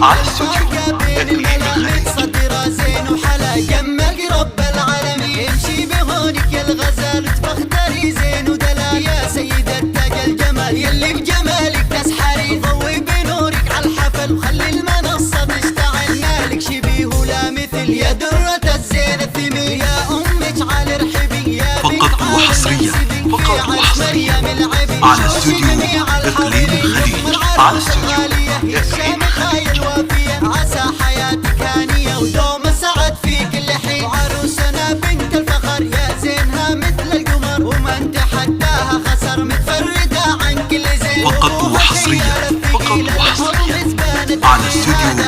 على استوديو إقليم الخليج. صدره زين وحلا جمك رب العالمين. امشي بهونك يا الغزال تفخدري زين ودلال يا سيدة تاج الجمال يلي بجمالك تسحري. ضوي بنورك على الحفل وخلي المنصة تشتعل. مالك شبيه ولا مثل يا درة الزين الثمين. يا أمك على رحبي يا فقط وحصريا على استوديو إقليم الخليج. على استوديو إقليم الخليج. عسى حياتك هانية ودوم السعد في كل حين. وعروسنا بنت الفخر يا زينها مثل القمر ومن تحداها خسر متفردة عن كل زين. فقط وحصريا على استوديو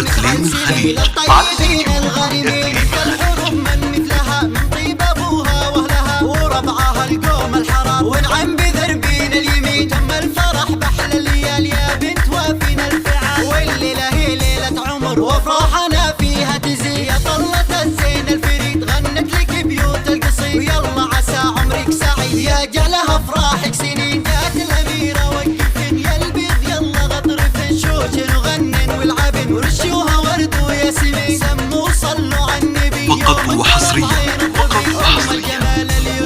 إقليم الخليج. على استوديو إقليم الخليج. من مثلها من طيب أبوها وأهلها وربعها القوم الحرام ونعم بذربين اليمين. تم الفرح بأحلى الليال يا بنت وافينا الفعال. والليلة هي ليلة عمر وافراحنا فيها تزيد. يا طلة الزين الفريد غنت لك بيوت القصيد. ويلا عسى عمرك سعيد يا جعلها افراحك سنين. جات الأميرة وقفن يا البيض يلا غطرفن شوشن وغنن والعبن ورشوها ورد وياسمين. سموا صلوا على النبي. فقط وحصريا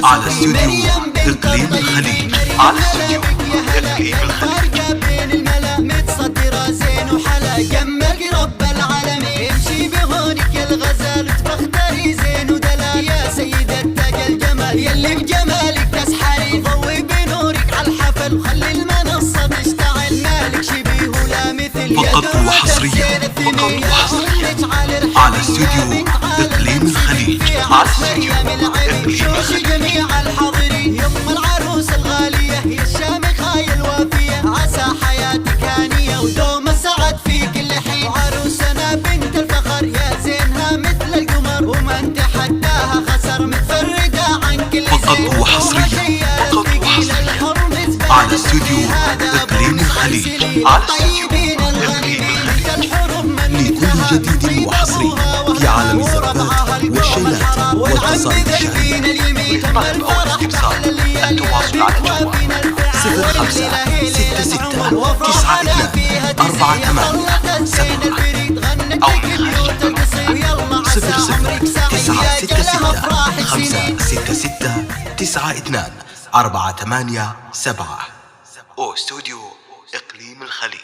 على استوديو إقليم الخليج. على استوديو إقليم الخليج. بين الملا متصدرة زين وحلا جمك رب العالمين. امشي بهونك يا الغزال تفخدري زين ودلال يا سيدة تاج الجمال يلي بجمالك تسحري. ضوي بنورك على الحفل وخلي المنصة تشتعل. مالك شبيه ولا مثل فقط وحصريا على استوديو إقليم الخليج. على استوديو إقليم الخليج. جميع الحاضرين يم العروس الغالية يا الشامخة يا الوافية. عسى حياتك هانية ودوم السعد في كل حين. وعروسنا بنت الفخر يا زينها مثل القمر ومن تحداها خسر متفردة عن كل زين. فقط وحصريا على استوديو إقليم الخليج. على استوديو إقليم الخليج. لكل جديد وحصري في عالم الزربات والشيلات والقصائد الشعرية. للطلب أو الاستفسار التواصل على جوال 0566 92 48 7 أو من خارج المملكة 00 966 566 92 48 7. أو استوديو إقليم الخليج.